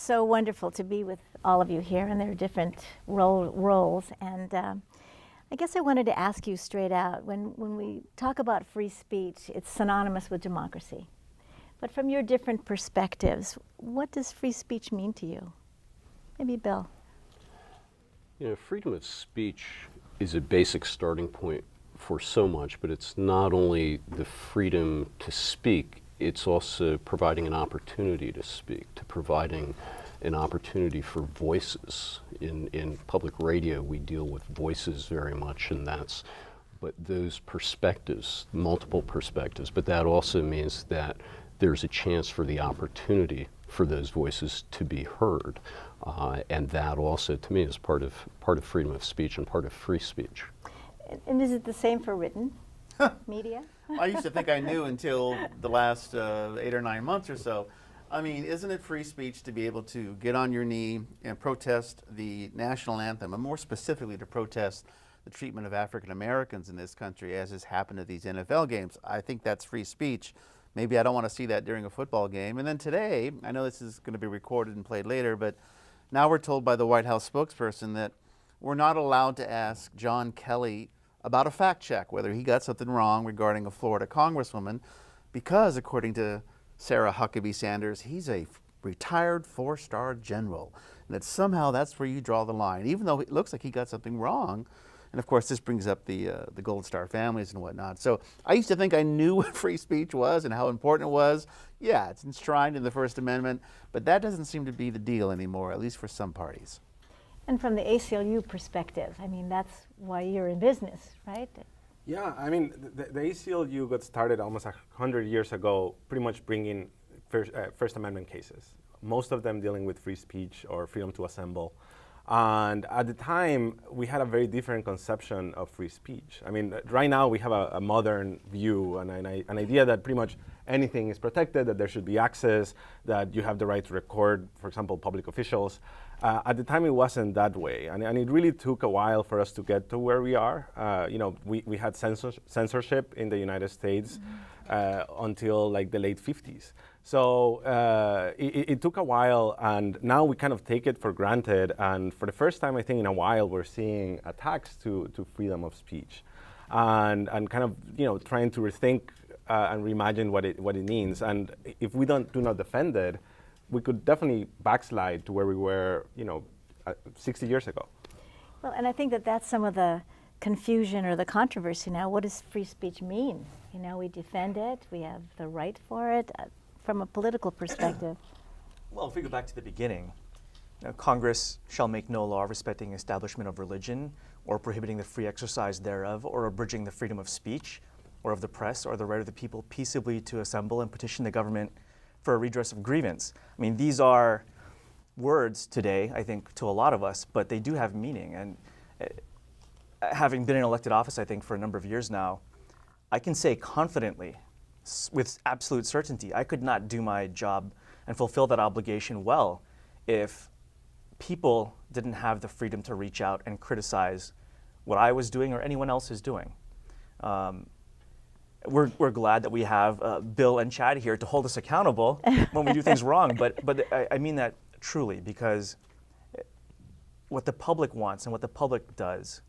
so wonderful to be with all of you here in their different roles. And I guess I wanted to ask you straight out, when we talk about free speech, it's synonymous with democracy. But from your different perspectives, what does free speech mean to you? Maybe Bill. You know, freedom of speech is a basic starting point for so much, but it's not only the freedom to speak, it's also providing an opportunity to speak, to providing an opportunity for voices. In public radio, we deal with voices very much, and but those perspectives, multiple perspectives, but that also means that there's a chance for the opportunity for those voices to be heard. And that also, to me, is part of freedom of speech and part of free speech. And is it the same for written media? I used to think I knew until the last 8 or 9 months or so. I mean, isn't it free speech to be able to get on your knee and protest the national anthem, and more specifically to protest the treatment of African Americans in this country, as has happened at these NFL games? I think that's free speech. Maybe I don't want to see that during a football game. And then today, I know this is going to be recorded and played later, but now we're told by the White House spokesperson that we're not allowed to ask John Kelly about a fact check, whether he got something wrong regarding a Florida congresswoman, because according to Sarah Huckabee Sanders, he's a retired 4-star general, and that somehow that's where you draw the line, even though it looks like he got something wrong. And of course, this brings up the Gold Star families and whatnot. So I used to think I knew what free speech was and how important it was. Yeah, it's enshrined in the First Amendment, but that doesn't seem to be the deal anymore, at least for some parties. And from the ACLU perspective, I mean, that's why you're in business, right? Yeah, I mean, the ACLU got started almost 100 years ago, pretty much bringing First Amendment cases, most of them dealing with free speech or freedom to assemble. And at the time, we had a very different conception of free speech. I mean, right now we have a modern view and an idea that pretty much anything is protected, that there should be access, that you have the right to record, for example, public officials. At the time, it wasn't that way, and it really took a while for us to get to where we are. We had censorship in the United States until like the late 50s. So it took a while, and now we kind of take it for granted. And for the first time, I think in a while, we're seeing attacks to freedom of speech, and kind of trying to rethink and reimagine what it means. And if we do not defend it, we could definitely backslide to where we were 60 years ago. Well, and I think that's some of the confusion or the controversy now. What does free speech mean? We defend it, we have the right for it. From a political perspective? Well, if we go back to the beginning, Congress shall make no law respecting establishment of religion or prohibiting the free exercise thereof or abridging the freedom of speech or of the press or the right of the people peaceably to assemble and petition the government for a redress of grievance. I mean, these are words today, I think, to a lot of us, but they do have meaning. And having been in elected office, I think, for a number of years now, I can say confidently, with absolute certainty, I could not do my job and fulfill that obligation well if people didn't have the freedom to reach out and criticize what I was doing or anyone else is doing. We're glad that we have Bill and Chad here to hold us accountable when we do things wrong, but I mean that truly, because what the public wants and what the public does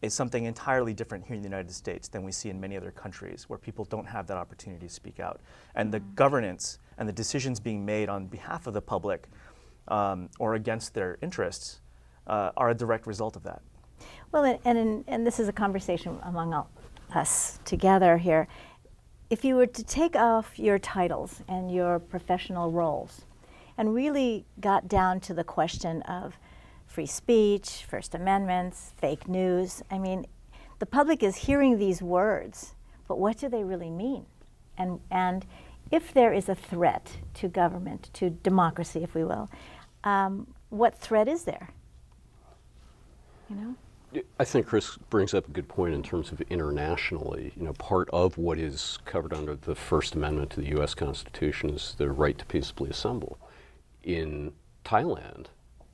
is something entirely different here in the United States than we see in many other countries where people don't have that opportunity to speak out. And the governance and the decisions being made on behalf of the public or against their interests are a direct result of that. Well, and this is a conversation among us together here. If you were to take off your titles and your professional roles and really got down to the question of free speech, First Amendments, fake news. I mean, the public is hearing these words, but what do they really mean? And if there is a threat to government, to democracy, if we will, what threat is there? I think Chris brings up a good point in terms of internationally. Part of what is covered under the First Amendment to the U.S. Constitution is the right to peaceably assemble. In Thailand,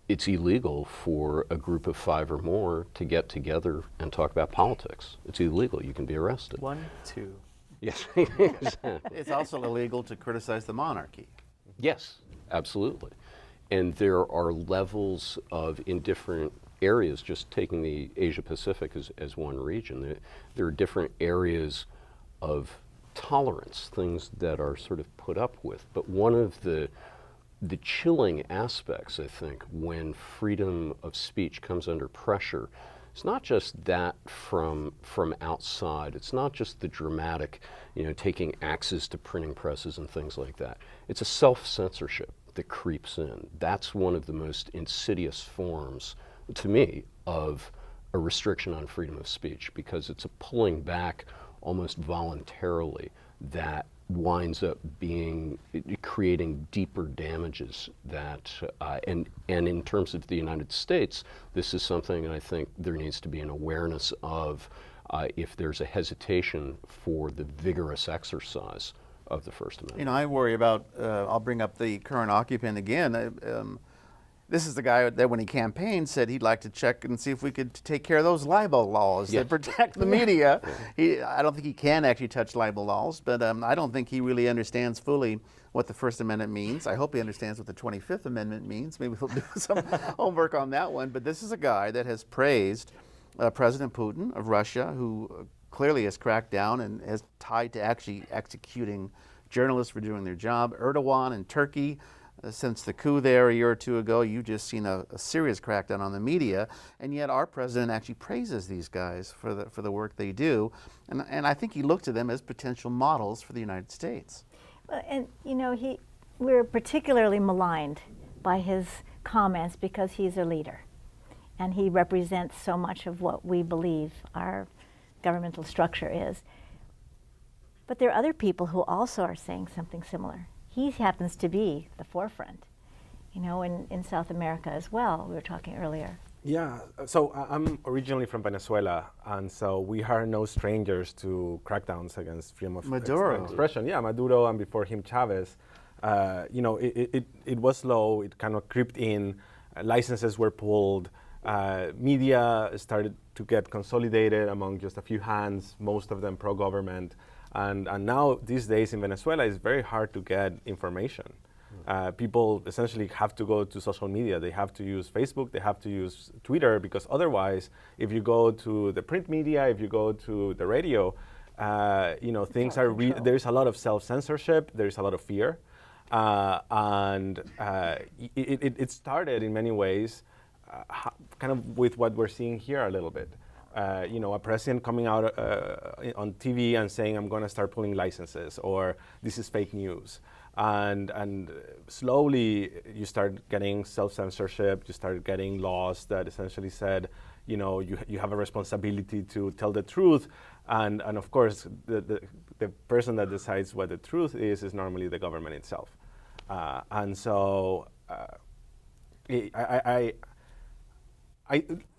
it's illegal for a group of 5 or more to get together and talk about politics. It's illegal. You can be arrested. 1, 2. Yes, exactly. It's also illegal to criticize the monarchy. Yes, absolutely. And there are levels of, in different areas, just taking the Asia Pacific as one region, there are different areas of tolerance, things that are sort of put up with. But one of the chilling aspects, I think, when freedom of speech comes under pressure, it's not just that from outside. It's not just the dramatic, taking axes to printing presses and things like that. It's a self-censorship that creeps in. That's one of the most insidious forms, to me, of a restriction on freedom of speech, because it's a pulling back almost voluntarily that winds up creating deeper damages that, and in terms of the United States, this is something I think there needs to be an awareness of if there's a hesitation for the vigorous exercise of the First Amendment. I worry about, I'll bring up the current occupant again. This is the guy that when he campaigned said he'd like to check and see if we could take care of those libel laws that protect the media. I don't think he can actually touch libel laws, but I don't think he really understands fully what the First Amendment means. I hope he understands what the 25th Amendment means. Maybe he'll do some homework on that one. But this is a guy that has praised President Putin of Russia, who clearly has cracked down and has tied to actually executing journalists for doing their job. Erdogan in Turkey, since the coup there a year or two ago, you've just seen a serious crackdown on the media, and yet our president actually praises these guys for the work they do, and I think he looked to them as potential models for the United States. And we're particularly maligned by his comments because he's a leader, and he represents so much of what we believe our governmental structure is. But there are other people who also are saying something similar. He happens to be the forefront, in South America as well. We were talking earlier. Yeah, so I'm originally from Venezuela, and so we are no strangers to crackdowns against freedom of expression. Yeah, Maduro, and before him Chavez. It was slow. It kind of crept in. Licenses were pulled. Media started to get consolidated among just a few hands, most of them pro-government. And now, these days in Venezuela, it's very hard to get information. People essentially have to go to social media. They have to use Facebook, they have to use Twitter, because otherwise, if you go to the print media, if you go to the radio, things are, there's a lot of self-censorship, there's a lot of fear. It started in many ways kind of with what we're seeing here a little bit. A president coming out on TV and saying, I'm going to start pulling licenses, or this is fake news. And slowly you start getting self-censorship, you start getting laws that essentially said, you have a responsibility to tell the truth. And of course, the person that decides what the truth is normally the government itself.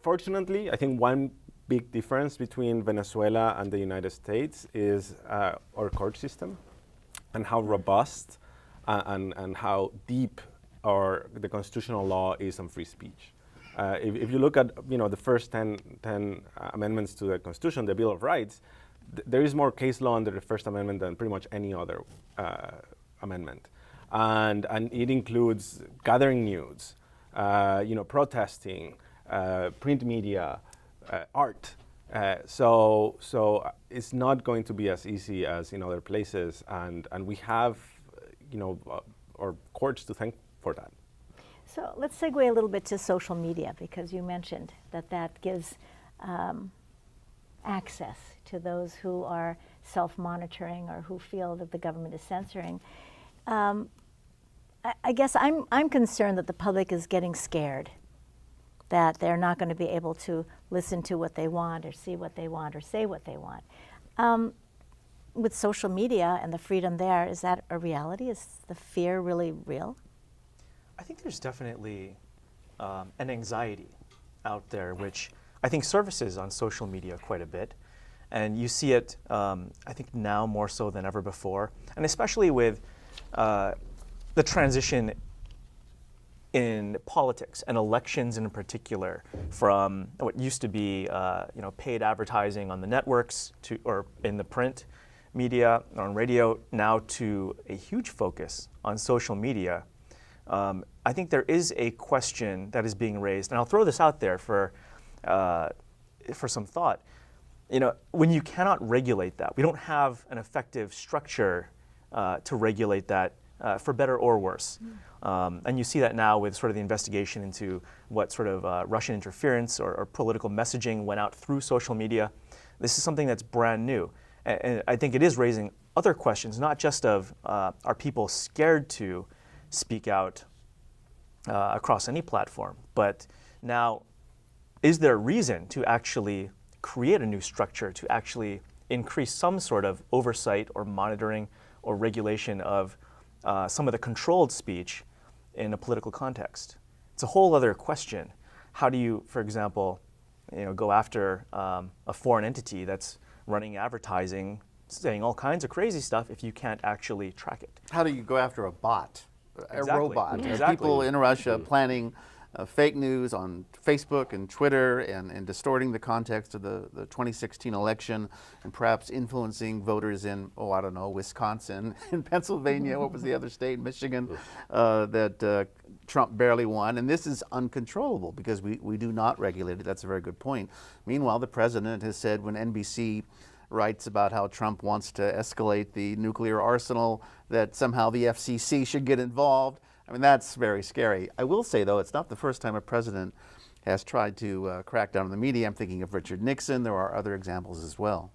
Fortunately, I think one big difference between Venezuela and the United States is our court system and how robust and how deep the constitutional law is on free speech. If you look at the first 10 amendments to the Constitution, the Bill of Rights, there is more case law under the First Amendment than pretty much any other amendment. And it includes gathering news, protesting, print media, art. So it's not going to be as easy as in other places, and we have, our courts to thank for that. So let's segue a little bit to social media, because you mentioned that gives access to those who are self-monitoring or who feel that the government is censoring. I guess I'm concerned that the public is getting scared, that they're not going to be able to listen to what they want or see what they want or say what they want. With social media and the freedom there, is that a reality? Is the fear really real? I think there's definitely an anxiety out there, which I think surfaces on social media quite a bit. And you see it, I think now more so than ever before, and especially with the transition in politics and elections in particular, from what used to be paid advertising on the networks or in the print media or on radio, now to a huge focus on social media. I think there is a question that is being raised, and I'll throw this out there for some thought. When you cannot regulate that, we don't have an effective structure to regulate that, for better or worse. And you see that now with sort of the investigation into what sort of Russian interference or political messaging went out through social media. This is something that's brand new. And I think it is raising other questions, not just of are people scared to speak out across any platform, but now is there reason to actually create a new structure to actually increase some sort of oversight or monitoring or regulation of some of the controlled speech in a political context? It's a whole other question. How do you, for example, go after a foreign entity that's running advertising, saying all kinds of crazy stuff if you can't actually track it? How do you go after a bot, a Exactly. robot? Exactly. People in Russia planning fake news on Facebook and Twitter and distorting the context of the 2016 election and perhaps influencing voters in, I don't know, Wisconsin, in Pennsylvania, what was the other state, Michigan, that Trump barely won. And this is uncontrollable because we do not regulate it. That's a very good point. Meanwhile, the president has said when NBC writes about how Trump wants to escalate the nuclear arsenal, that somehow the FCC should get involved. I mean, that's very scary. I will say, though, it's not the first time a president has tried to crack down on the media. I'm thinking of Richard Nixon. There are other examples as well.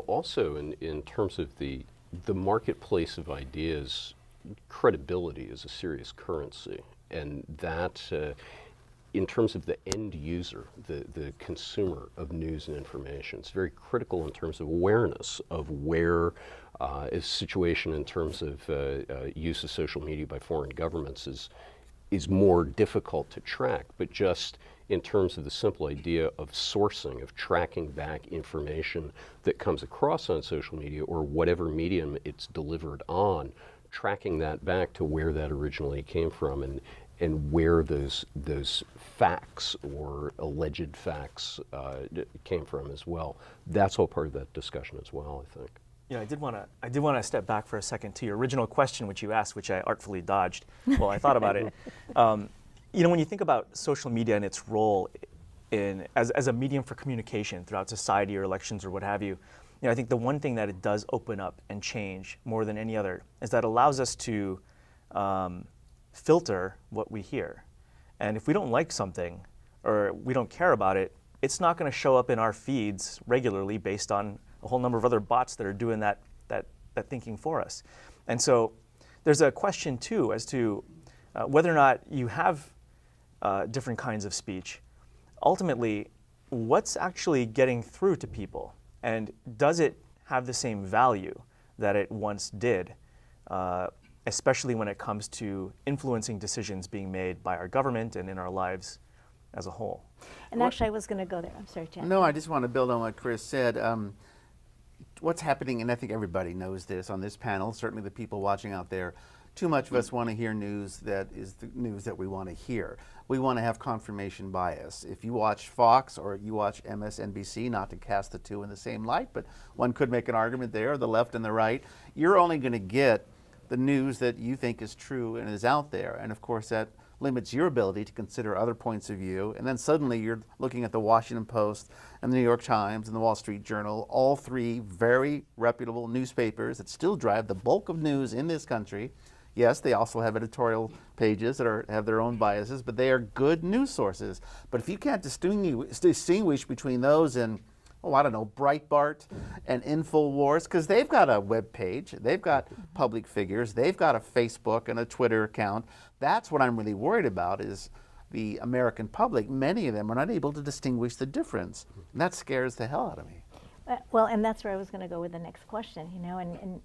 Also in terms of the marketplace of ideas, credibility is a serious currency. And that, in terms of the end user, the consumer of news and information, it's very critical in terms of awareness of where a situation in terms of use of social media by foreign governments is more difficult to track, but just in terms of the simple idea of sourcing, of tracking back information that comes across on social media or whatever medium it's delivered on, tracking that back to where that originally came from and where those facts or alleged facts came from as well. That's all part of that discussion as well, I think. I did want to step back for a second to your original question, which you asked, which I artfully dodged while I thought about it. When you think about social media and its role as a medium for communication throughout society or elections or what have you, I think the one thing that it does open up and change more than any other is that it allows us to filter what we hear. And if we don't like something or we don't care about it, it's not going to show up in our feeds regularly based on a whole number of other bots that are doing that thinking for us. And so there's a question too as to whether or not you have different kinds of speech. Ultimately, what's actually getting through to people? And does it have the same value that it once did, especially when it comes to influencing decisions being made by our government and in our lives as a whole? And actually, I was going to go there. I'm sorry, Chad. No, I just want to build on what Chris said. What's happening, and I think everybody knows this on this panel, certainly the people watching out there, too much of us want to hear news that is the news that we want to hear. We want to have confirmation bias. If you watch Fox or you watch MSNBC, not to cast the two in the same light, but one could make an argument there, the left and the right, you're only going to get the news that you think is true and is out there. And of course, that limits your ability to consider other points of view. And then suddenly you're looking at the Washington Post and the New York Times and the Wall Street Journal, all three very reputable newspapers that still drive the bulk of news in this country. Yes, they also have editorial pages that have their own biases, but they are good news sources. But if you can't distinguish between those and, Breitbart and InfoWars, because they've got a web page, they've got public figures, they've got a Facebook and a Twitter account. That's what I'm really worried about is the American public. Many of them are not able to distinguish the difference. And that scares the hell out of me. Well, and that's where I was going to go with the next question, and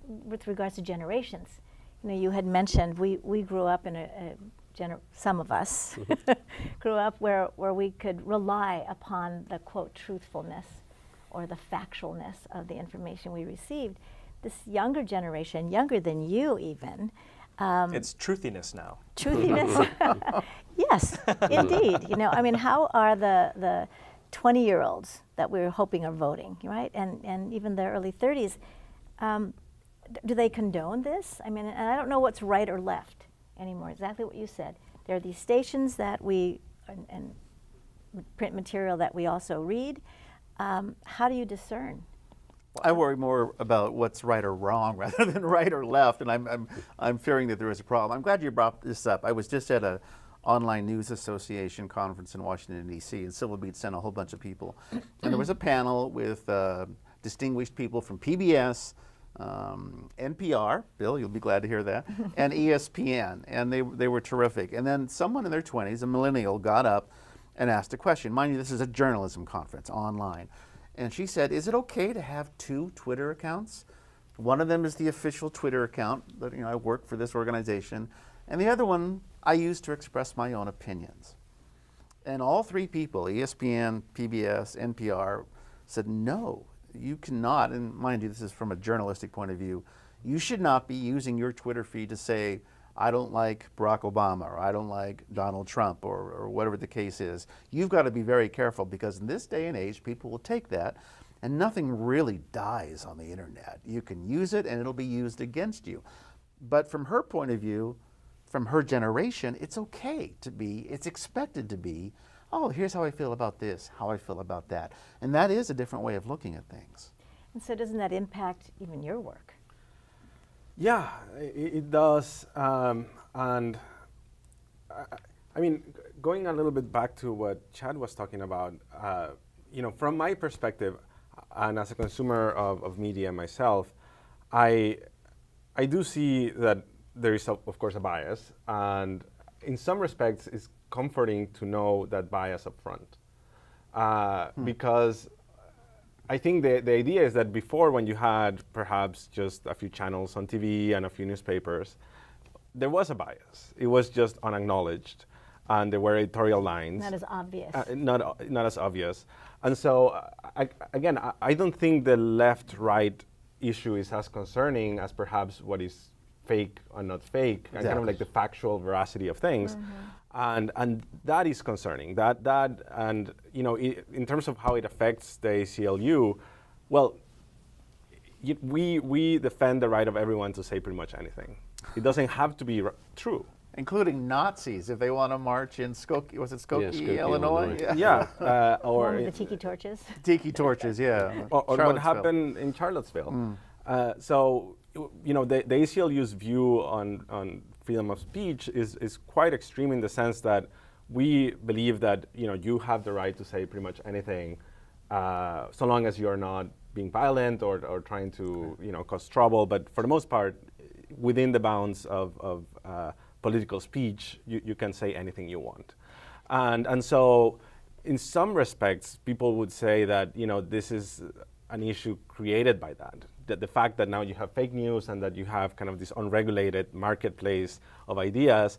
with regards to generations. You had mentioned we grew up in some of us grew up where we could rely upon the, quote, truthfulness or the factualness of the information we received. This younger generation, younger than you even. It's truthiness now. Truthiness? Yes, indeed. How are the 20-year-olds that we're hoping are voting, right? And even the early 30s, do they condone this? I mean, and I don't know what's right or left anymore. Exactly what you said. There are these stations that we and print material that we also read. How do you discern? I worry more about what's right or wrong rather than right or left, and I'm fearing that there is a problem. I'm glad you brought this up. I was just at a Online News Association conference in Washington, D.C., and Civil Beat sent a whole bunch of people. And there was a panel with distinguished people from PBS, NPR, Bill, you'll be glad to hear that, and ESPN, and they were terrific. And then someone in their 20s, a millennial, got up and asked a question. Mind you, this is a journalism conference online. And she said, is it okay to have 2 Twitter accounts? One of them is the official Twitter account that I work for this organization, and the other one I use to express my own opinions. And all 3 people, ESPN, PBS, NPR, said no, you cannot, and mind you, this is from a journalistic point of view, you should not be using your Twitter feed to say, I don't like Barack Obama, or I don't like Donald Trump, or whatever the case is. You've got to be very careful, because in this day and age, people will take that, and nothing really dies on the internet. You can use it, and it'll be used against you. But from her point of view, from her generation, it's okay to be, it's expected to be, oh, here's how I feel about this, how I feel about that. And that is a different way of looking at things. And so doesn't that impact even your work? Yeah, it does. And I mean, going a little bit back to what Chad was talking about, from my perspective, and as a consumer of media myself, I do see that there is, of course, a bias. And in some respects, it's comforting to know that bias up front. Because I think the idea is that before, when you had perhaps just a few channels on TV and a few newspapers, there was a bias. It was just unacknowledged, and there were editorial lines. Not as obvious. Not as obvious. And so, I don't think the left-right issue is as concerning as perhaps what is fake or not fake, and kind of like the factual veracity of things. And that is concerning. And in terms of how it affects the ACLU, well, we defend the right of everyone to say pretty much anything. It doesn't have to be true. Including Nazis, if they want to march in Skokie, was it Skokie, Skokie, Illinois? Yeah. Or the tiki torches. Tiki torches, yeah. Or what happened in Charlottesville. So, the ACLU's view on freedom of speech is quite extreme in the sense that we believe that you have the right to say pretty much anything, so long as you're not being violent or trying to cause trouble. But for the most part, within the bounds of political speech, you can say anything you want. And so, in some respects, people would say that this is an issue created by that. The fact that now you have fake news and that you have kind of this unregulated marketplace of ideas.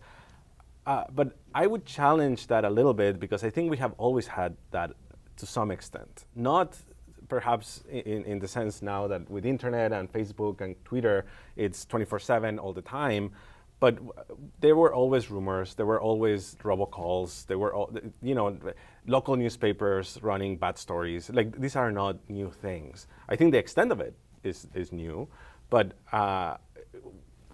But I would challenge that a little bit, because I think we have always had that to some extent. Not perhaps in the sense now that with internet and Facebook and Twitter, it's 24/7 all the time. But there were always rumors, there were always robocalls, there were local newspapers running bad stories. Like, these are not new things. I think the extent of it is new, but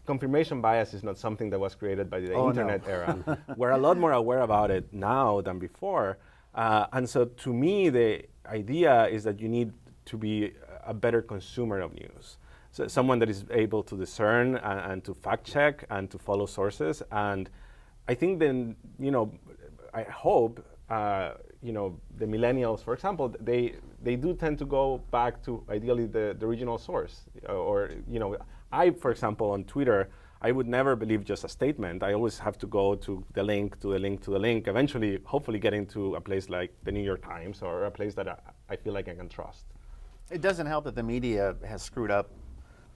confirmation bias is not something that was created by the internet era. We're a lot more aware about it now than before. And so to me, the idea is that you need to be a better consumer of news. So someone that is able to discern and to fact check and to follow sources. And I think then, I hope, the millennials, for example, they do tend to go back to ideally the original source. I, for example, on Twitter, I would never believe just a statement. I always have to go to the link, to the link, to the link, eventually, hopefully getting to a place like the New York Times or a place that I feel like I can trust. It doesn't help that the media has screwed up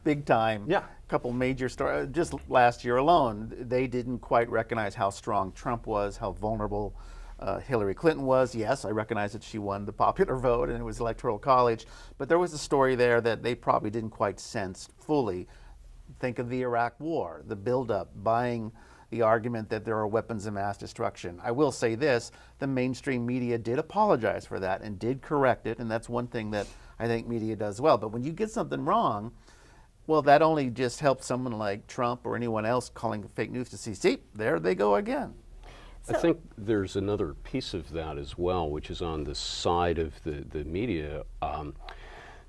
big time. Yeah. A couple major stories. Just last year alone, they didn't quite recognize how strong Trump was, how vulnerable Hillary Clinton was. Yes, I recognize that she won the popular vote and it was Electoral College, but there was a story there that they probably didn't quite sense fully. Think of the Iraq War, the buildup, buying the argument that there are weapons of mass destruction. I will say this, the mainstream media did apologize for that and did correct it, and that's one thing that I think media does well. But when you get something wrong, Well, that only just helps someone like Trump or anyone else calling fake news to see, there they go again. I think there's another piece of that as well, which is on the side of the media.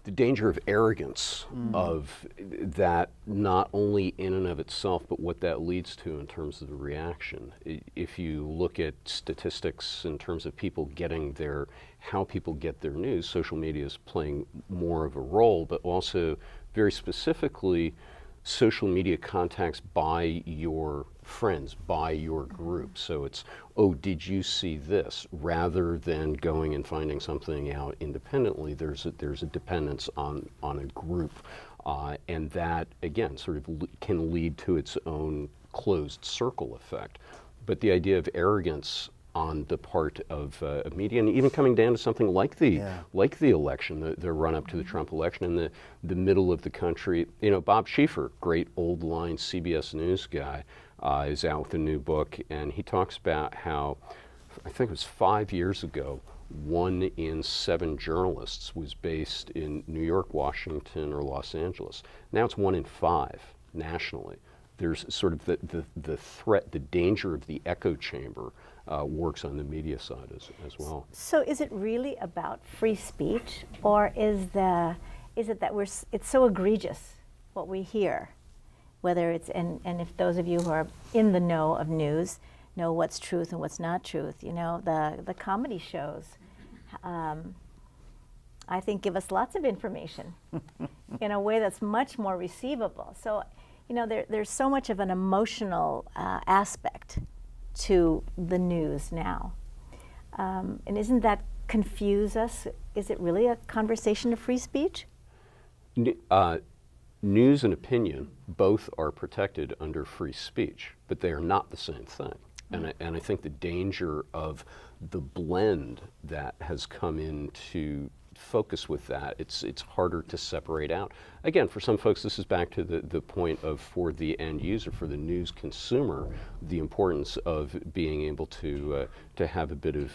The danger of arrogance of that, not only in and of itself, but what that leads to in terms of the reaction. If you look at statistics in terms of people getting how people get their news, social media is playing more of a role, but also very specifically social media contacts by your friends, by your group. So it's, oh, did you see this? Rather than going and finding something out independently, there's a dependence on a group. And that, again, sort of can lead to its own closed circle effect. But the idea of arrogance on the part of media, and even coming down to something like the election, the run-up to the Trump election, in the middle of the country. You know, Bob Schieffer, great old line CBS News guy, is out with a new book, and he talks about how, I think it was 5 years ago, 1 in 7 journalists was based in New York, Washington, or Los Angeles. Now it's 1 in 5 nationally. There's sort of the threat, the danger of the echo chamber works on the media side as well. So is it really about free speech, or is it that it's so egregious what we hear, whether it's, and if those of you who are in the know of news know what's truth and what's not truth, you know, the comedy shows, I think, give us lots of information in a way that's much more receivable. So, you know, there's so much of an emotional aspect to the news now. And isn't that confuse us? Is it really a conversation of free speech? News and opinion both are protected under free speech, but they are not the same thing. And I think the danger of the blend that has come into focus with that, it's harder to separate out. Again, for some folks, this is back to the point of, for the end user, for the news consumer, the importance of being able to have a bit of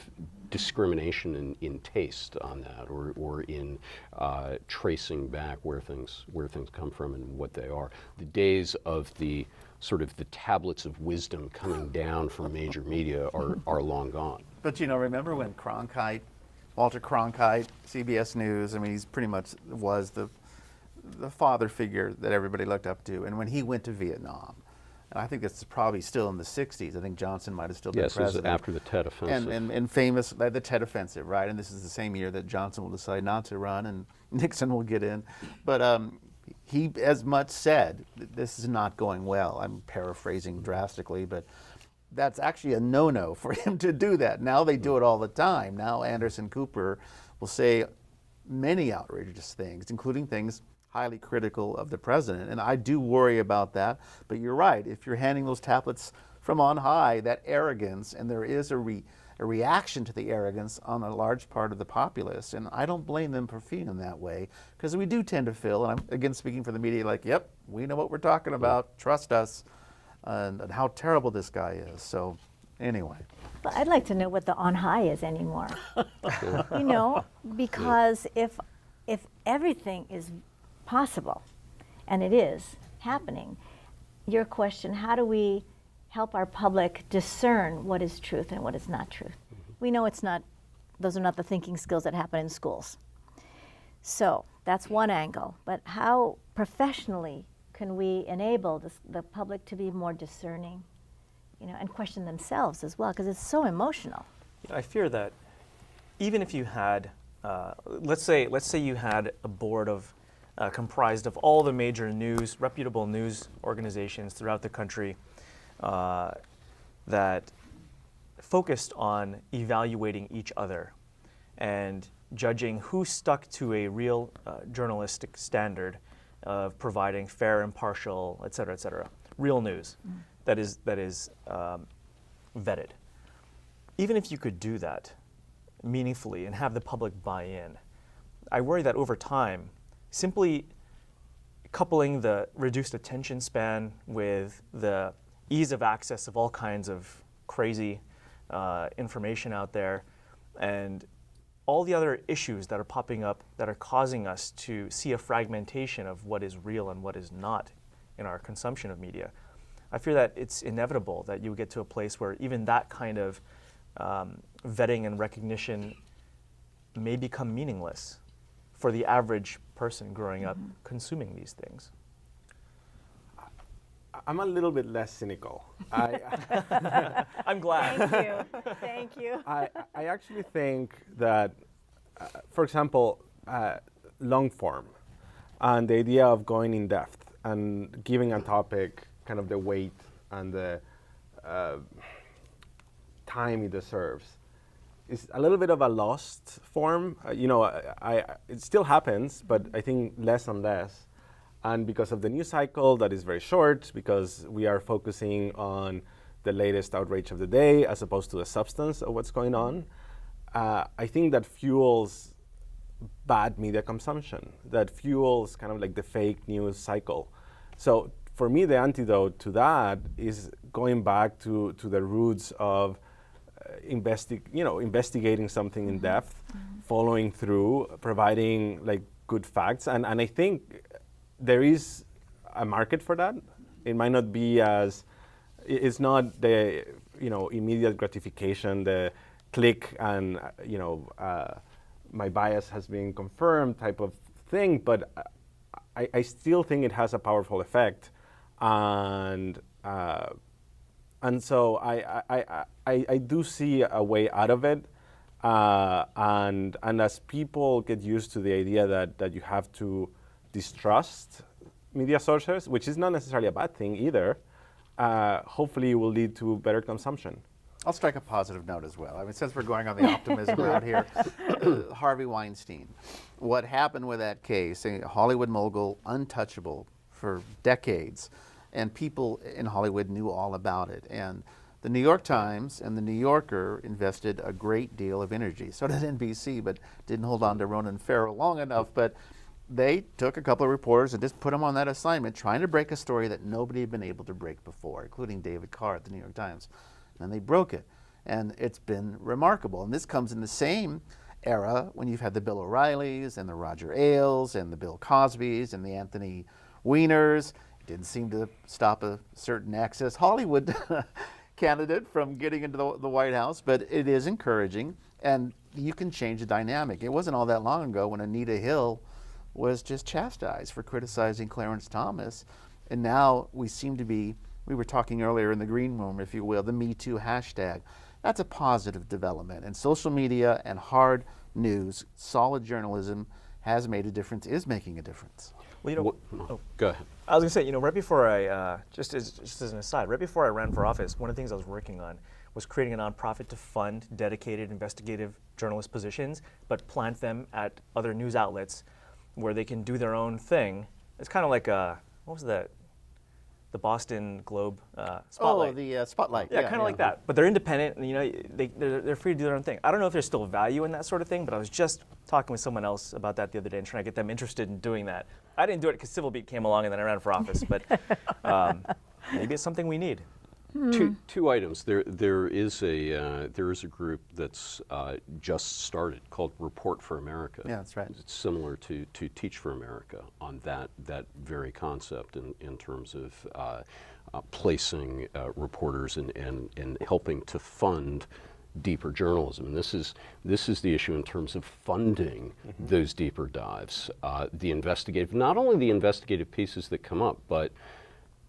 discrimination in taste on that, or in tracing back where things come from and what they are. The days of the sort of the tablets of wisdom coming down from major media are long gone. But you know, remember when Walter Cronkite, CBS News, I mean, he's pretty much was the father figure that everybody looked up to. And when he went to Vietnam, and I think it's probably still in the 60s, I think Johnson might have still been president. Yes, it was after the Tet Offensive. And famous, the Tet Offensive, right? And this is the same year that Johnson will decide not to run and Nixon will get in. But he as much said, this is not going well. I'm paraphrasing drastically, but that's actually a no-no for him to do that. Now they do it all the time. Now Anderson Cooper will say many outrageous things, including things highly critical of the president. And I do worry about that. But you're right. If you're handing those tablets from on high, that arrogance, and there is a reaction to the arrogance on a large part of the populace. And I don't blame them for feeling that way, because we do tend to feel, and I'm again speaking for the media, like, yep, we know what we're talking about, trust us. And how terrible this guy is. So anyway. But I'd like to know what the on high is anymore. You know, because if everything is possible, and it is happening, your question, how do we help our public discern what is truth and what is not truth? We know it's not, those are not the thinking skills that happen in schools. So that's one angle. But how professionally can we enable the public to be more discerning, you know, and question themselves as well, because it's so emotional. I fear that even if you had, let's say you had a board of comprised of all the major reputable news organizations throughout the country that focused on evaluating each other and judging who stuck to a real journalistic standard of providing fair, impartial, et cetera, real news that is vetted. Even if you could do that meaningfully and have the public buy in, I worry that over time, simply coupling the reduced attention span with the ease of access of all kinds of crazy information out there, and all the other issues that are popping up that are causing us to see a fragmentation of what is real and what is not in our consumption of media, I fear that it's inevitable that you get to a place where even that kind of vetting and recognition may become meaningless for the average person growing up consuming these things. I'm a little bit less cynical. I'm glad. Thank you. Thank you. I actually think that, for example, long form and the idea of going in depth and giving a topic kind of the weight and the time it deserves is a little bit of a lost form. It still happens, but I think less and less. And because of the news cycle that is very short, because we are focusing on the latest outrage of the day as opposed to the substance of what's going on, I think that fuels bad media consumption, that fuels kind of like the fake news cycle. So for me, the antidote to that is going back to the roots of investigating something in depth, following through, providing like good facts. And I think there is a market for that. It might not be it's not the immediate gratification, the click and my bias has been confirmed type of thing, but I still think it has a powerful effect, and so I do see a way out of it, and as people get used to the idea that you have to distrust media sources, which is not necessarily a bad thing either, hopefully it will lead to better consumption. I'll strike a positive note as well. I mean, since we're going on the optimism route here, Harvey Weinstein, what happened with that case, a Hollywood mogul, untouchable for decades, and people in Hollywood knew all about it. And the New York Times and the New Yorker invested a great deal of energy. So did NBC, but didn't hold on to Ronan Farrow long enough. But they took a couple of reporters and just put them on that assignment, trying to break a story that nobody had been able to break before, including David Carr at the New York Times. And they broke it. And it's been remarkable. And this comes in the same era when you've had the Bill O'Reillys and the Roger Ailes and the Bill Cosbys and the Anthony Weiners. It didn't seem to stop a certain Access Hollywood candidate from getting into the White House, but it is encouraging. And you can change the dynamic. It wasn't all that long ago when Anita Hill was just chastised for criticizing Clarence Thomas. And now we seem to be, we were talking earlier in the green room, if you will, the Me Too hashtag. That's a positive development. And social media and hard news, solid journalism has made a difference, is making a difference. Well, Go ahead. I was going to say, right before I, just as an aside, right before I ran for office, one of the things I was working on was creating a nonprofit to fund dedicated investigative journalist positions, but plant them at other news outlets where they can do their own thing. It's kind of like what was that? The Boston Globe Spotlight. Oh, the Spotlight. Yeah, kind of like that. But they're independent, and they're free to do their own thing. I don't know if there's still value in that sort of thing, but I was just talking with someone else about that the other day and trying to get them interested in doing that. I didn't do it because Civil Beat came along and then I ran for office, but maybe it's something we need. Two items. There is a group that's just started called Report for America. Yeah, that's right. It's similar to Teach for America on that very concept in terms of placing reporters and helping to fund deeper journalism. And this is the issue in terms of funding those deeper dives. Not only the investigative pieces that come up, but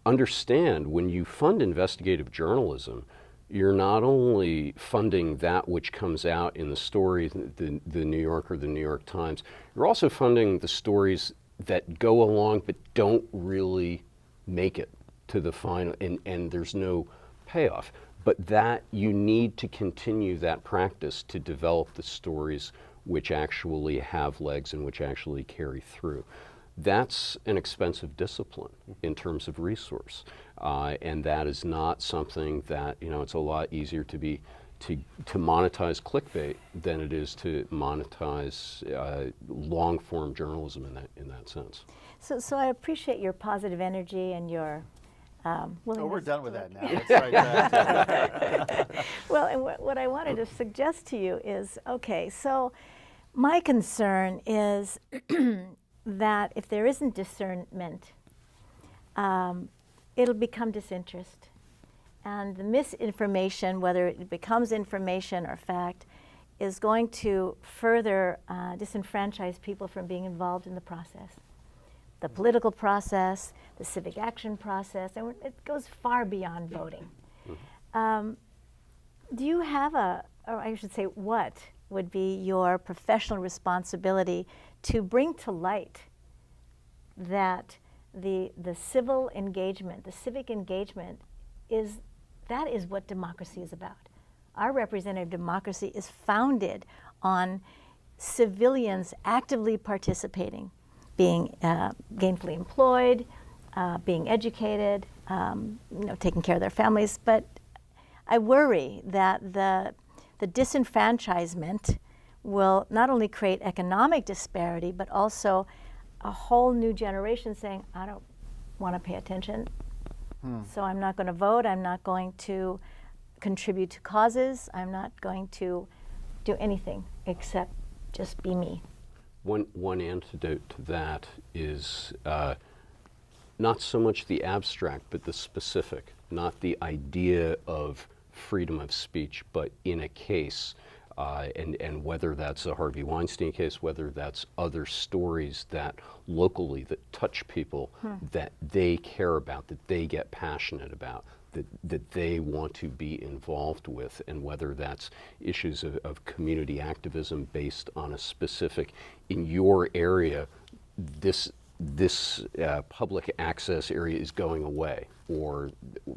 understand when you fund investigative journalism, you're not only funding that which comes out in the story, the New Yorker, the New York Times, you're also funding the stories that go along but don't really make it to the final, and there's no payoff. But that you need to continue that practice to develop the stories which actually have legs and which actually carry through. That's an expensive discipline in terms of resource, and that is not something that it's a lot easier to monetize clickbait than it is to monetize long form journalism in that sense. So I appreciate your positive energy and your willingness. Oh, we're done with to that now. Let's try that. Well, and what I wanted to suggest to you is, okay, so My concern is that if there isn't discernment, it'll become disinterest. And the misinformation, whether it becomes information or fact, is going to further disenfranchise people from being involved in the process. The political process, the civic action process, and it goes far beyond voting. Do you have or I should say, what would be your professional responsibility to bring to light that the civil engagement, the civic engagement, that is what democracy is about? Our representative democracy is founded on civilians actively participating, being gainfully employed, being educated, taking care of their families. But I worry that the disenfranchisement will not only create economic disparity, but also a whole new generation saying, I don't want to pay attention, so I'm not going to vote, I'm not going to contribute to causes, I'm not going to do anything except just be me. One antidote to that is not so much the abstract, but the specific, not the idea of freedom of speech, but in a case, and whether that's a Harvey Weinstein case, whether that's other stories that locally that touch people that they care about, that they get passionate about, that they want to be involved with, and whether that's issues of community activism based on a specific, in your area, this public access area is going away, or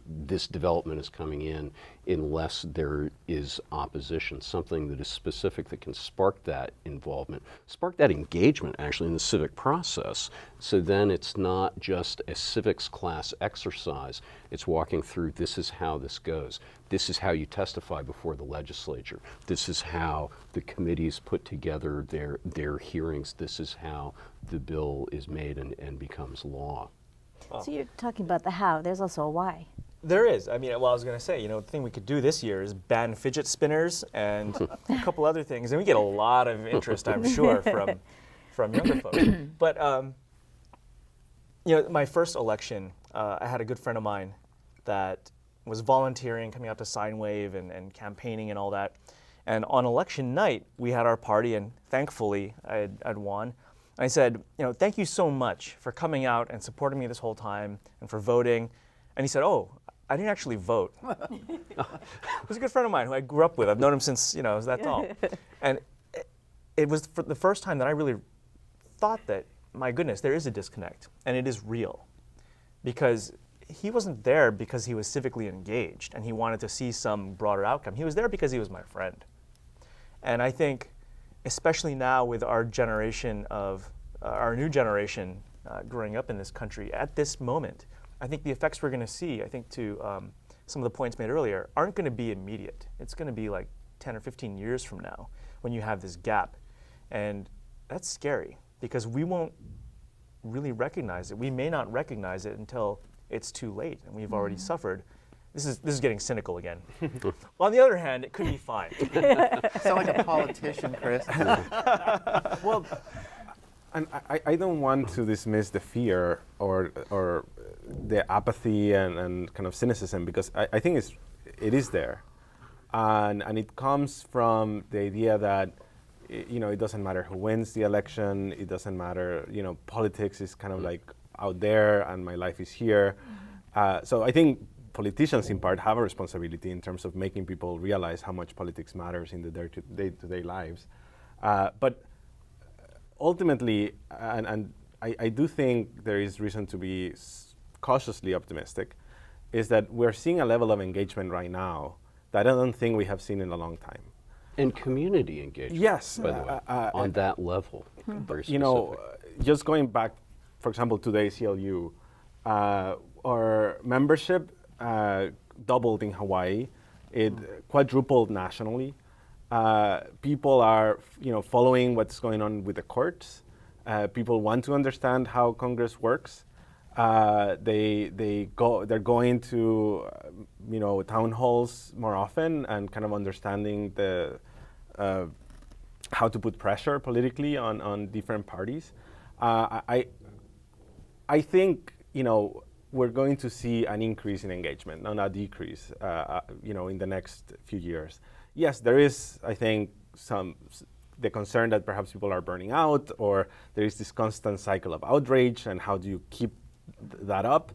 this development is coming in unless there is opposition, something that is specific that can spark that involvement, spark that engagement actually in the civic process. So then it's not just a civics class exercise, it's walking through, this is how this goes. This is how you testify before the legislature. This is how the committees put together their hearings. This is how the bill is made and becomes law. So you're talking about the how, there's also a why. There is. I mean, well, I was going to say, the thing we could do this year is ban fidget spinners and a couple other things, and we get a lot of interest, I'm sure, from younger folks. But my first election, I had a good friend of mine that was volunteering, coming out to Sign Wave and campaigning and all that. And on election night, we had our party, and thankfully, I'd won. I said, thank you so much for coming out and supporting me this whole time and for voting. And he said, oh, I didn't actually vote. He was a good friend of mine who I grew up with. I've known him since, I was that tall. And it was for the first time that I really thought that, my goodness, there is a disconnect, and it is real. Because he wasn't there because he was civically engaged and he wanted to see some broader outcome. He was there because he was my friend. And I think, especially now with our generation our new generation growing up in this country at this moment, I think the effects we're going to see, I think to some of the points made earlier, aren't going to be immediate. It's going to be like 10 or 15 years from now when you have this gap. And that's scary because we won't really recognize it. We may not recognize it until it's too late and we've already suffered. This is getting cynical again. Well, on the other hand, it could be fine. Sound like a politician, Chris. Well, and I don't want to dismiss the fear or the apathy and kind of cynicism, because I think it is there, and it comes from the idea that it doesn't matter who wins the election, it doesn't matter, politics is kind of like out there and my life is here. So I think politicians in part have a responsibility in terms of making people realize how much politics matters in their day-to-day lives. But ultimately, and I do think there is reason to be cautiously optimistic, is that we're seeing a level of engagement right now that I don't think we have seen in a long time. And community engagement, yes, by the way, on that level, very specific. Just going back, for example, to the ACLU, our membership doubled in Hawaii. It quadrupled nationally. People are, following what's going on with the courts. People want to understand how Congress works. They're going to, town halls more often and kind of understanding the how to put pressure politically on different parties. I think, we're going to see an increase in engagement, not a decrease, in the next few years. Yes, there is, I think, the concern that perhaps people are burning out, or there is this constant cycle of outrage, and how do you keep that up?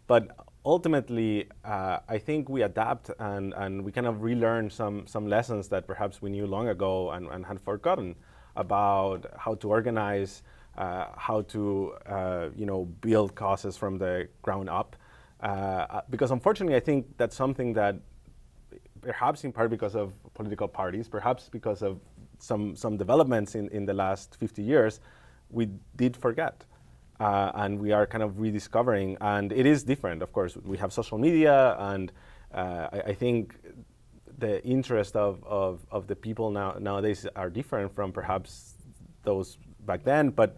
But ultimately, I think we adapt and we kind of relearn some lessons that perhaps we knew long ago and had forgotten about how to organize, how to build causes from the ground up. Because unfortunately, I think that's something that perhaps in part because of political parties, perhaps because of some developments in the last 50 years, we did forget. And we are kind of rediscovering, and it is different. Of course, we have social media, and I think the interest of the people nowadays are different from perhaps those back then. But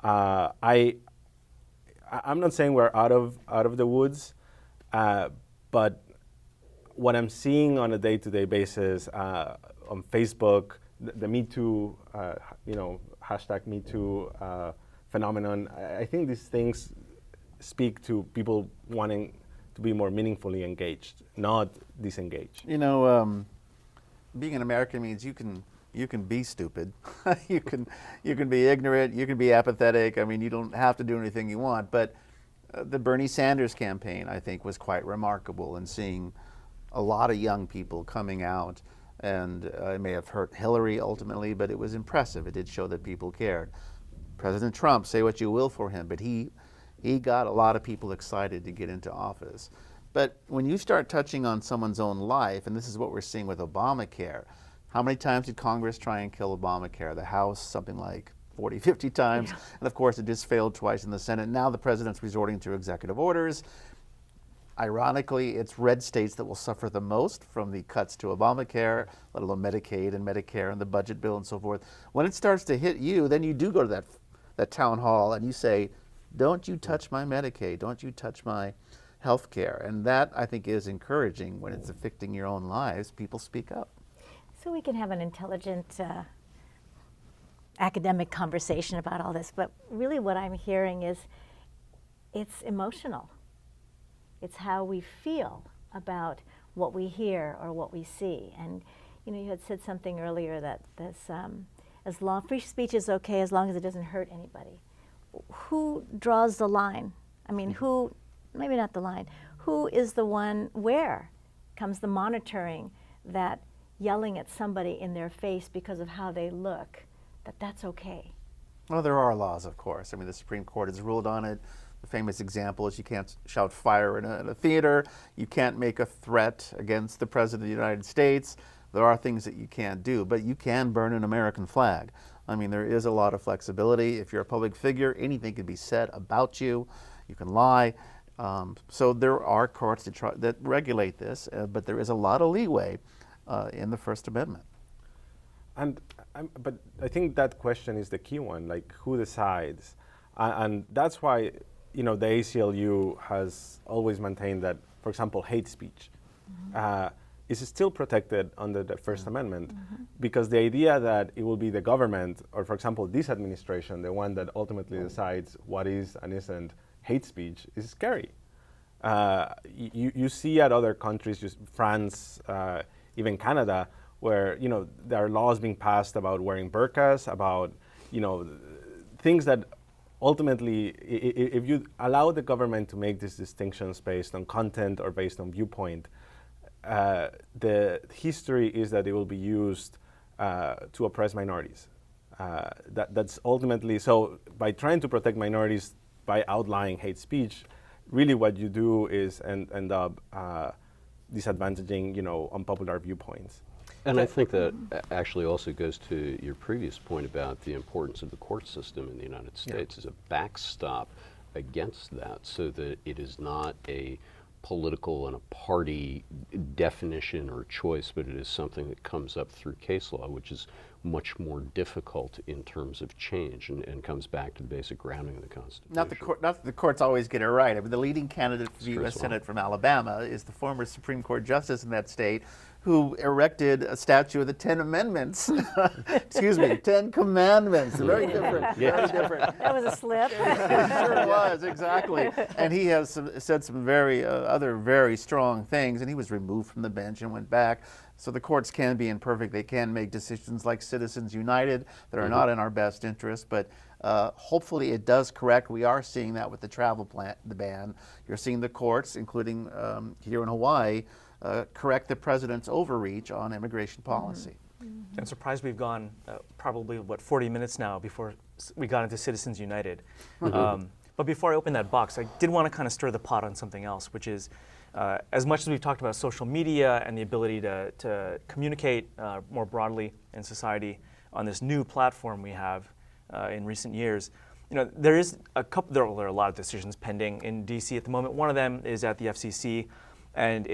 I'm not saying we're out of the woods, but what I'm seeing on a day-to-day basis on Facebook, the Me Too, hashtag Me Too phenomenon, I think these things speak to people wanting to be more meaningfully engaged, not disengaged. Being an American means you can be stupid, you can be ignorant, you can be apathetic. I mean, you don't have to do anything you want. But the Bernie Sanders campaign, I think, was quite remarkable in seeing a lot of young people coming out, and it may have hurt Hillary ultimately, but it was impressive. It did show that people cared. President Trump, say what you will for him, but he got a lot of people excited to get into office. But when you start touching on someone's own life, and this is what we're seeing with Obamacare, how many times did Congress try and kill Obamacare? The House, something like 40, 50 times. Yeah. And of course, it just failed twice in the Senate. Now the president's resorting to executive orders. Ironically, it's red states that will suffer the most from the cuts to Obamacare, let alone Medicaid and Medicare and the budget bill and so forth. When it starts to hit you, then you do go to that town hall and you say, don't you touch my Medicaid, don't you touch my health care. And that, I think, is encouraging. When it's affecting your own lives, people speak up. So we can have an intelligent academic conversation about all this, but really what I'm hearing is it's emotional. It's how we feel about what we hear or what we see. And you had said something earlier that this, free speech is okay as long as it doesn't hurt anybody. Who draws the line? I mean, maybe not the line, who is the one, where comes the monitoring that yelling at somebody in their face because of how they look, that's okay? Well, there are laws, of course. I mean, the Supreme Court has ruled on it. The famous example is you can't shout fire in a theater. You can't make a threat against the President of the United States. There are things that you can't do, but you can burn an American flag. I mean, there is a lot of flexibility. If you're a public figure, anything can be said about you. You can lie. So there are courts that regulate this, but there is a lot of leeway in the First Amendment. But I think that question is the key one, like who decides? And that's why, the ACLU has always maintained that, for example, hate speech is still protected under the First Amendment, because the idea that it will be the government, or for example, this administration, the one that ultimately decides what is and isn't hate speech, is scary. You see at other countries, France, even Canada, where there are laws being passed about wearing burqas, about things that ultimately, if you allow the government to make these distinctions based on content or based on viewpoint, the history is that it will be used to oppress minorities. That's ultimately, so by trying to protect minorities by outlying hate speech, really what you do is end up disadvantaging unpopular viewpoints. And I think that actually also goes to your previous point about the importance of the court system in the United States as a backstop against that, so that it is not a political and a party definition or choice, but it is something that comes up through case law, which is much more difficult in terms of change, and comes back to the basic grounding of the Constitution. Not that the courts always get it right. I mean, the leading candidate for the U.S. Stressful. Senate from Alabama is the former Supreme Court justice in that state, who erected a statue of the 10 Amendments. Excuse me, 10 Commandments. Very different. Very different. That was a slip. Sure was, exactly. And he has said some very other very strong things, and he was removed from the bench and went back. So the courts can be imperfect. They can make decisions like Citizens United that are not in our best interest, but hopefully it does correct. We are seeing that with the travel ban. You're seeing the courts, including here in Hawaii, correct the president's overreach on immigration policy. I'm surprised we've gone probably, 40 minutes now before we got into Citizens United. But before I open that box, I did want to kind of stir the pot on something else, which is as much as we've talked about social media and the ability to communicate more broadly in society on this new platform we have in recent years, there are a lot of decisions pending in DC at the moment. One of them is at the FCC, and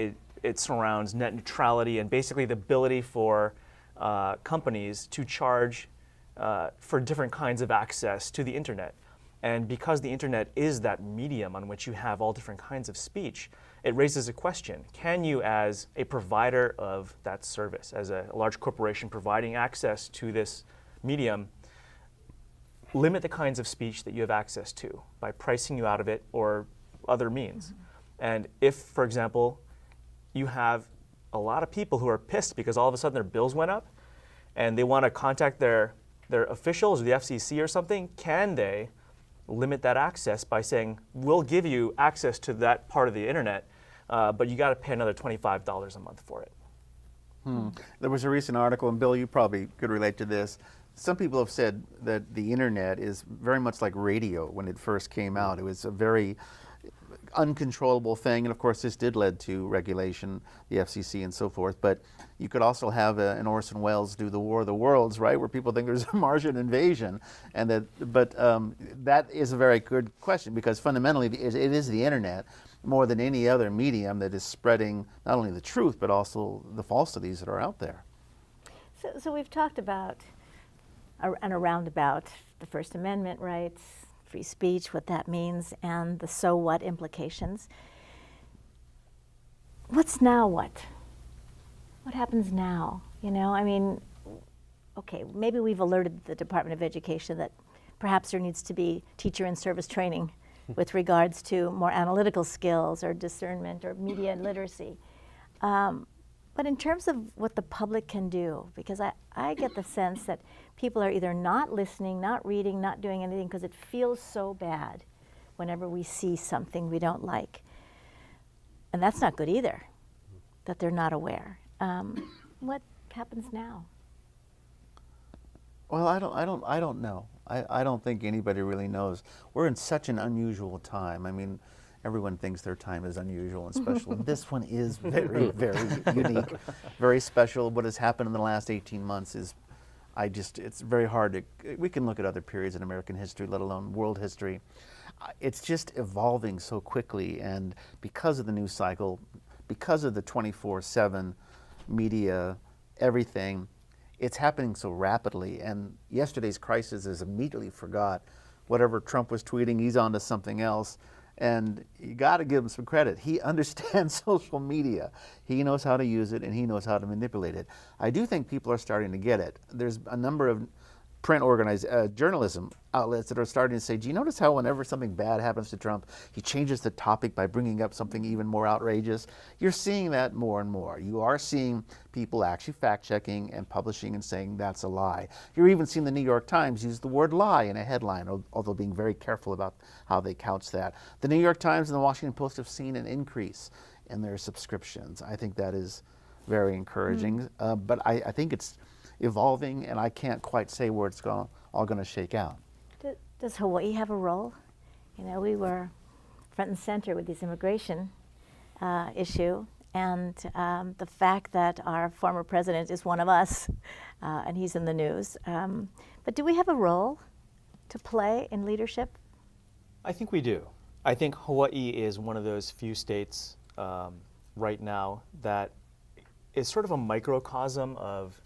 it surrounds net neutrality and basically the ability for companies to charge for different kinds of access to the internet. And because the internet is that medium on which you have all different kinds of speech, it raises a question. Can you, as a provider of that service, as a large corporation providing access to this medium, limit the kinds of speech that you have access to by pricing you out of it or other means? And if, for example, you have a lot of people who are pissed because all of a sudden their bills went up and they want to contact their officials or the FCC or something, can they limit that access by saying, we'll give you access to that part of the internet, but you got to pay another $25 a month for it? There was a recent article, and Bill, you probably could relate to this. Some people have said that the internet is very much like radio when it first came out. It was a very uncontrollable thing, and of course this did lead to regulation, the FCC and so forth, but you could also have an Orson Welles do the War of the Worlds, right, where people think there's a Martian invasion, and that is a very good question, because fundamentally it is the internet more than any other medium that is spreading not only the truth but also the falsities that are out there. So we've talked about and around about the First Amendment rights, free speech, what that means, and the so what implications. What's now what? What happens now? I mean, okay, maybe we've alerted the Department of Education that perhaps there needs to be teacher in service training with regards to more analytical skills or discernment or media literacy. But in terms of what the public can do, because I get the sense that people are either not listening, not reading, not doing anything because it feels so bad whenever we see something we don't like. And that's not good either, that they're not aware. What happens now? Well, I don't know. I don't think anybody really knows. We're in such an unusual time. I mean, everyone thinks their time is unusual and special. This one is very, very unique, very special. What has happened in the last 18 months is, it's very hard to, we can look at other periods in American history, let alone world history. It's just evolving so quickly, and because of the news cycle, because of the 24/7 media, everything, it's happening so rapidly, and yesterday's crisis is immediately forgot. Whatever Trump was tweeting, he's on to something else. And you got to give him some credit. He understands social media. He knows how to use it, and he knows how to manipulate it. I do think people are starting to get it. There's a number of print journalism outlets that are starting to say, do you notice how whenever something bad happens to Trump, he changes the topic by bringing up something even more outrageous? You're seeing that more and more. You are seeing people actually fact-checking and publishing and saying that's a lie. You're even seeing the New York Times use the word lie in a headline, although being very careful about how they couch that. The New York Times and the Washington Post have seen an increase in their subscriptions. I think that is very encouraging, but I think it's evolving, and I can't quite say where it's all going to shake out. Does Hawaii have a role? We were front and center with this immigration issue, and the fact that our former president is one of us, and he's in the news. But do we have a role to play in leadership? I think we do. I think Hawaii is one of those few states right now that is sort of a microcosm of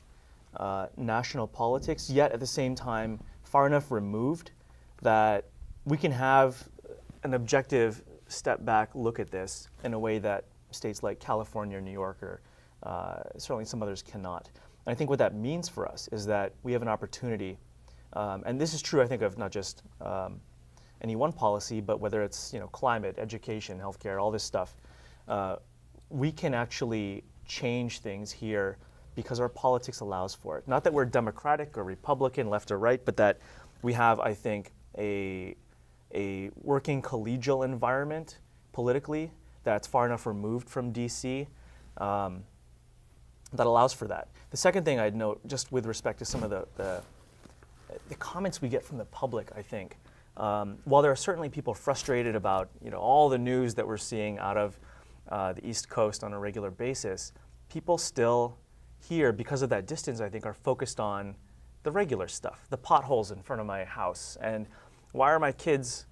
national politics, yet at the same time far enough removed that we can have an objective step back look at this in a way that states like California or New York or certainly some others cannot. And I think what that means for us is that we have an opportunity, and this is true, I think, of not just any one policy, but whether it's climate, education, healthcare, all this stuff, we can actually change things here because our politics allows for it. Not that we're Democratic or Republican, left or right, but that we have, I think, a working collegial environment politically that's far enough removed from DC that allows for that. The second thing I'd note, just with respect to some of the comments we get from the public, I think, while there are certainly people frustrated about all the news that we're seeing out of the East Coast on a regular basis, people still here, because of that distance, I think, are focused on the regular stuff, the potholes in front of my house, and why are my kids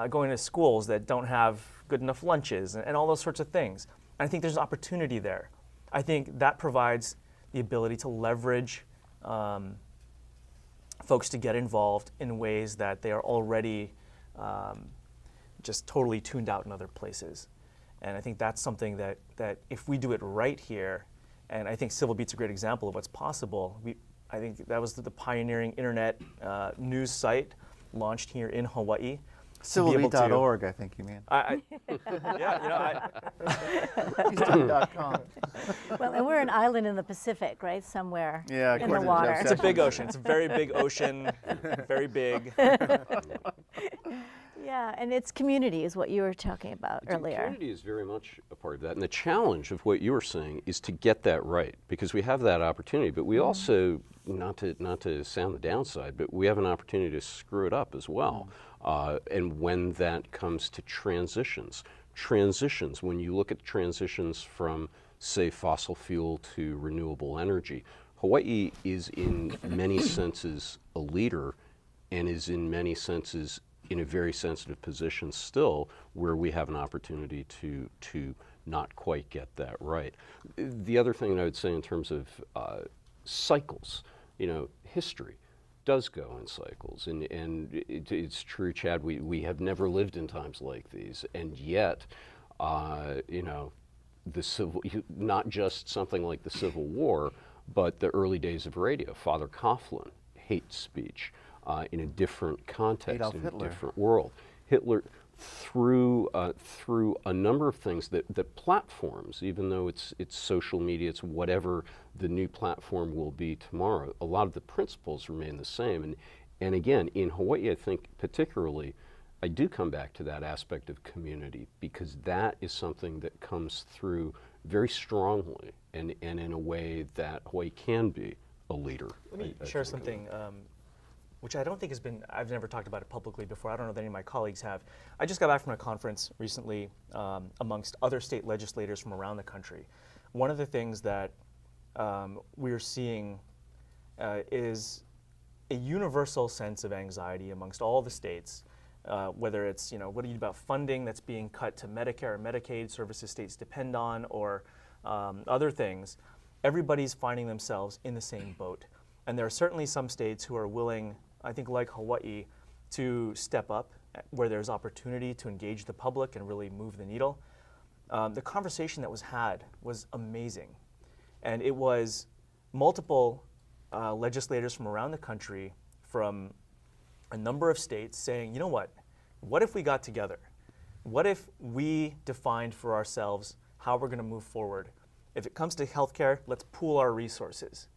going to schools that don't have good enough lunches, and all those sorts of things. And I think there's opportunity there. I think that provides the ability to leverage folks to get involved in ways that they are already just totally tuned out in other places. And I think that's something that if we do it right here, and I think Civil Beat's a great example of what's possible. I think that was the pioneering internet news site launched here in Hawaii. Civilbeat.org, I think you mean. Eastern.com. Well, and we're an island in the Pacific, right? Somewhere Yeah, in the according to water. Jeff It's a big ocean. It's a very big ocean, very big. Yeah, and it's community is what you were talking about earlier. Community is very much a part of that. And the challenge of what you were saying is to get that right, because we have that opportunity, but we also, not to sound the downside, but we have an opportunity to screw it up as well. And when that comes to transitions, when you look at transitions from, say, fossil fuel to renewable energy, Hawaii is in many senses a leader and is in many senses in a very sensitive position still, where we have an opportunity to not quite get that right. The other thing that I would say in terms of cycles, history does go in cycles, and it's true, Chad, we have never lived in times like these, and yet, not just something like the Civil War, but the early days of radio, Father Coughlin, hate speech, in a different context, in a different world. Hitler, through a number of things that platforms, even though it's social media, it's whatever the new platform will be tomorrow, a lot of the principles remain the same. And again, in Hawaii, I think particularly, I do come back to that aspect of community, because that is something that comes through very strongly and in a way that Hawaii can be a leader. Let me share something which I don't think has been, I've never talked about it publicly before. I don't know that any of my colleagues have. I just got back from a conference recently amongst other state legislators from around the country. One of the things that we're seeing is a universal sense of anxiety amongst all the states, whether it's, what do you do about funding that's being cut to Medicare or Medicaid, services states depend on, or other things. Everybody's finding themselves in the same boat. And there are certainly some states who are willing, I think like Hawaii, to step up where there's opportunity to engage the public and really move the needle. The conversation that was had was amazing. And it was multiple legislators from around the country, from a number of states, saying, you know what if we got together? What if we defined for ourselves how we're going to move forward? If it comes to healthcare, let's pool our resources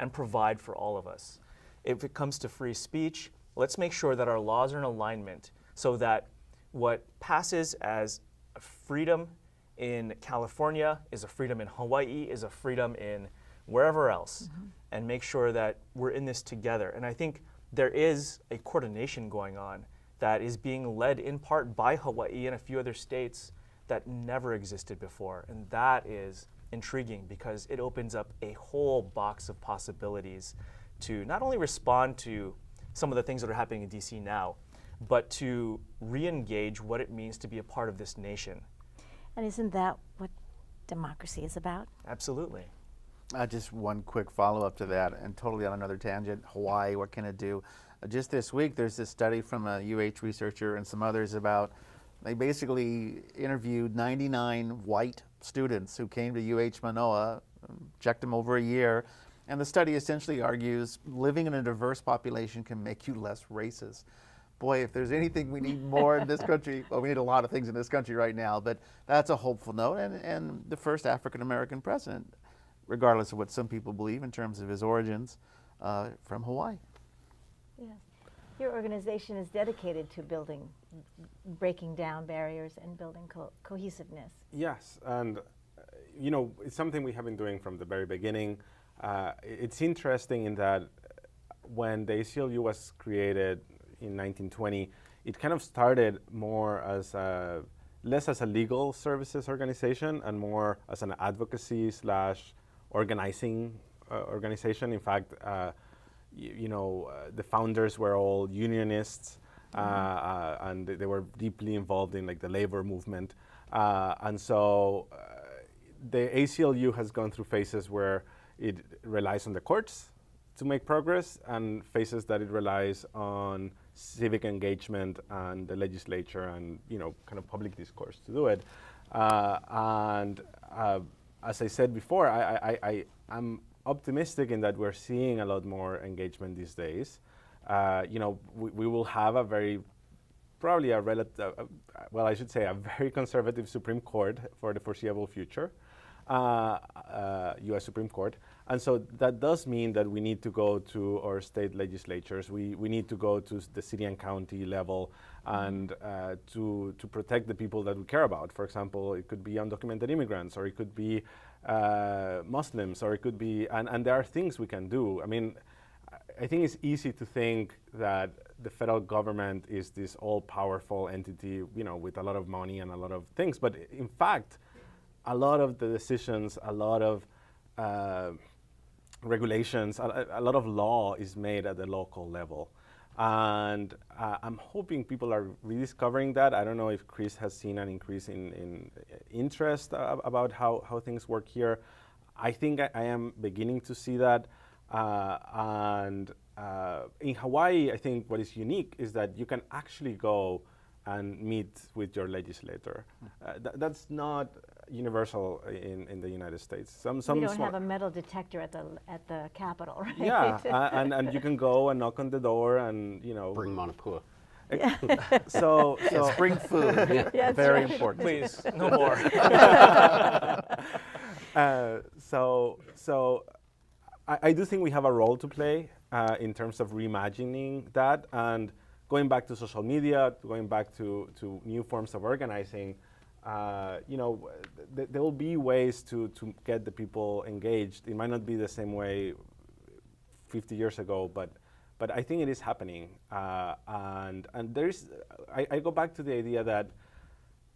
and provide for all of us. If it comes to free speech, let's make sure that our laws are in alignment so that what passes as a freedom in California is a freedom in Hawaii, is a freedom in wherever else, and make sure that we're in this together. And I think there is a coordination going on that is being led in part by Hawaii and a few other states that never existed before. And that is intriguing, because it opens up a whole box of possibilities to not only respond to some of the things that are happening in DC now, but to re-engage what it means to be a part of this nation. And isn't that what democracy is about? Absolutely. Just one quick follow-up to that, and totally on another tangent. Hawaii, what can it do? Just this week, there's this study from a UH researcher and some others about, they basically interviewed 99 white students who came to UH Manoa, checked them over a year, and the study essentially argues living in a diverse population can make you less racist. Boy, if there's anything we need more in this country, well, we need a lot of things in this country right now, but that's a hopeful note, and the first African-American president, regardless of what some people believe in terms of his origins, from Hawaii. Yes. Your organization is dedicated to breaking down barriers and building cohesiveness. Yes, and it's something we have been doing from the very beginning. It's interesting in that when the ACLU was created in 1920, it kind of started more as less as a legal services organization and more as an advocacy / organizing organization. In fact, the founders were all unionists, and they were deeply involved in like the labor movement. And so the ACLU has gone through phases where it relies on the courts to make progress, and phases that it relies on civic engagement and the legislature and kind of public discourse to do it. And as I said before, I'm optimistic in that we're seeing a lot more engagement these days. We will have a very conservative Supreme Court for the foreseeable future, U.S. Supreme Court. And so that does mean that we need to go to our state legislatures. We need to go to the city and county level and to protect the people that we care about. For example, it could be undocumented immigrants, or it could be Muslims, or it could be, and there are things we can do. I mean, I think it's easy to think that the federal government is this all-powerful entity, with a lot of money and a lot of things. But in fact, a lot of the decisions, a lot of regulations, a lot of law is made at the local level. And I'm hoping people are rediscovering that. I don't know if Chris has seen an increase in interest about how things work here. I think I am beginning to see that. And in Hawaii, I think what is unique is that you can actually go and meet with your legislator. That's not universal in the United States. We don't have a metal detector at the Capitol, right? Yeah, and you can go and knock on the door and Bring Manapua. So Yes, bring food. Yeah, Very right. important. Please, no more. So I do think we have a role to play in terms of reimagining that, and going back to social media, going back to new forms of organizing. There will be ways to get the people engaged. It might not be the same way 50 years ago, but I think it is happening. And there's, I go back to the idea that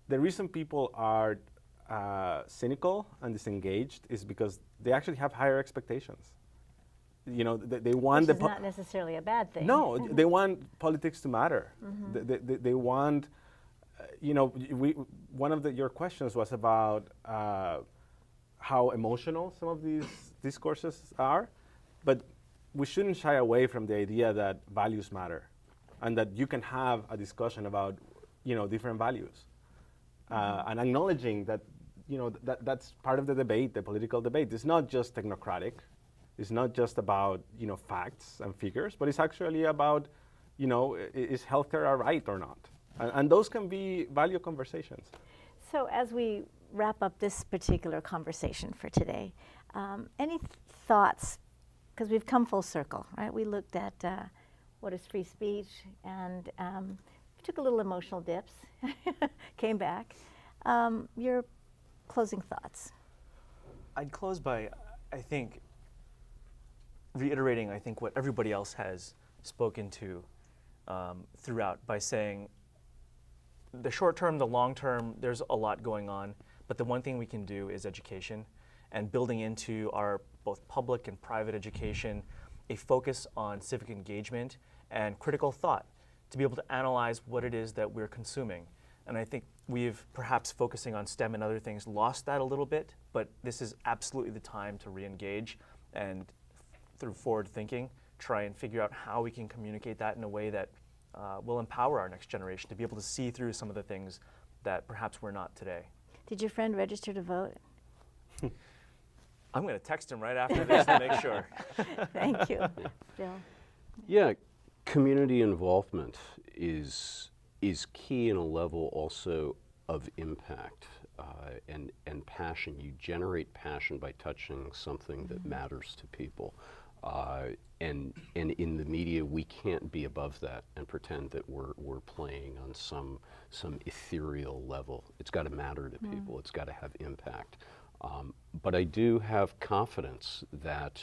the reason people are cynical and disengaged is because they actually have higher expectations. They want Which is not necessarily a bad thing. No, they want politics to matter. Mm-hmm. They want. One of your questions was about how emotional some of these discourses are, but we shouldn't shy away from the idea that values matter, and that you can have a discussion about, different values, and acknowledging that, that's part of the debate, the political debate. It's not just technocratic. It's not just about, facts and figures, but it's actually about, is healthcare a right or not? And those can be value conversations. So as we wrap up this particular conversation for today, any thoughts, because we've come full circle, right? We looked at what is free speech, and took a little emotional dips, came back. Your closing thoughts? I'd close by, I think, reiterating, what everybody else has spoken to throughout, by saying the short term, the long term, there's a lot going on, but the one thing we can do is education, and building into our both public and private education a focus on civic engagement and critical thought to be able to analyze what it is that we're consuming. And I think we've, perhaps focusing on STEM and other things, lost that a little bit but this is absolutely the time to re-engage and through forward thinking, try and figure out how we can communicate that in a way that will empower our next generation to be able to see through some of the things that perhaps we're not today. Did your friend register to vote? I'm going to text him right after this to make sure. Thank you. Bill? Yeah, community involvement is key in a level also of impact and passion. You generate passion by touching something that matters to people. And in the media, we can't be above that and pretend that we're playing on some ethereal level. It's got to matter to people. It's got to have impact. But I do have confidence that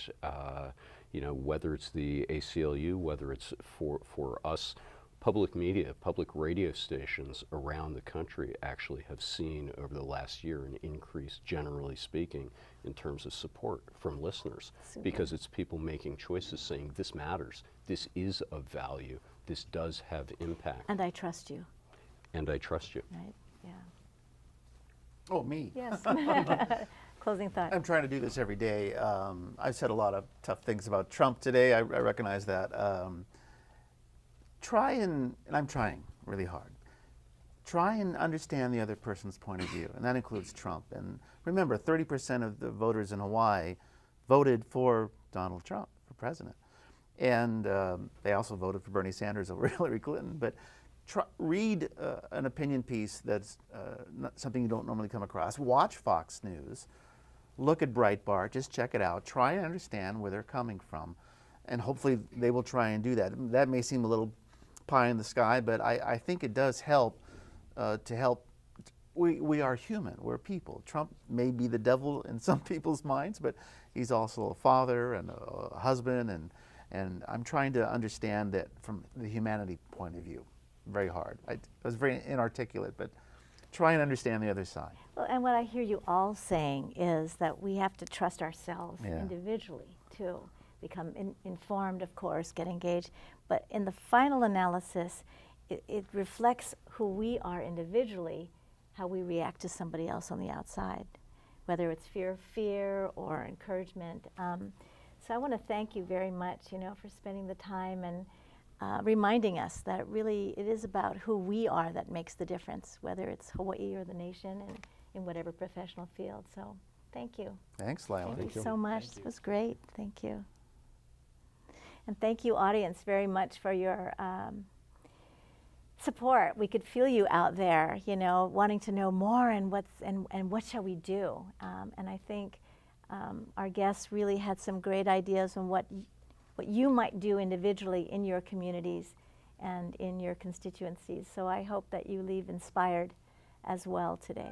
whether it's the ACLU, whether it's for us, public media, public radio stations around the country actually have seen over the last year an increase, generally speaking, in terms of support from listeners. Super. Because it's people making choices saying, this matters, this is of value, this does have impact. And I trust you. And I trust you. Right? Yeah. Oh, me. Yes. Closing thought. I'm trying to do this every day. I've said a lot of tough things about Trump today. I recognize that. Try and I'm trying really hard. Try and understand the other person's point of view, and that includes Trump. And remember, 30% of the voters in Hawaii voted for Donald Trump for president. And they also voted for Bernie Sanders over Hillary Clinton. But read an opinion piece that's not something you don't normally come across. Watch Fox News. Look at Breitbart. Just check it out. Try and understand where they're coming from. And hopefully they will try and do that. That may seem a little pie in the sky, but I think it does help to help. We are human. We're people. Trump may be the devil in some people's minds, but he's also a father and a husband. And I'm trying to understand that from the humanity point of view. Very hard. I was very inarticulate, but try and understand the other side. Well, and what I hear you all saying is that we have to trust ourselves individually too. Become informed, of course, get engaged. But in the final analysis, it reflects who we are individually, how we react to somebody else on the outside, whether it's fear or encouragement. So I want to thank you very much, for spending the time and reminding us that really it is about who we are that makes the difference, whether it's Hawaii or the nation and in whatever professional field. So thank you. Thanks, Lila. Thank you so much. It was great. Thank you. And thank you, audience, very much for your support. We could feel you out there, wanting to know more and what shall we do. And I think our guests really had some great ideas on what you might do individually in your communities and in your constituencies. So I hope that you leave inspired as well today.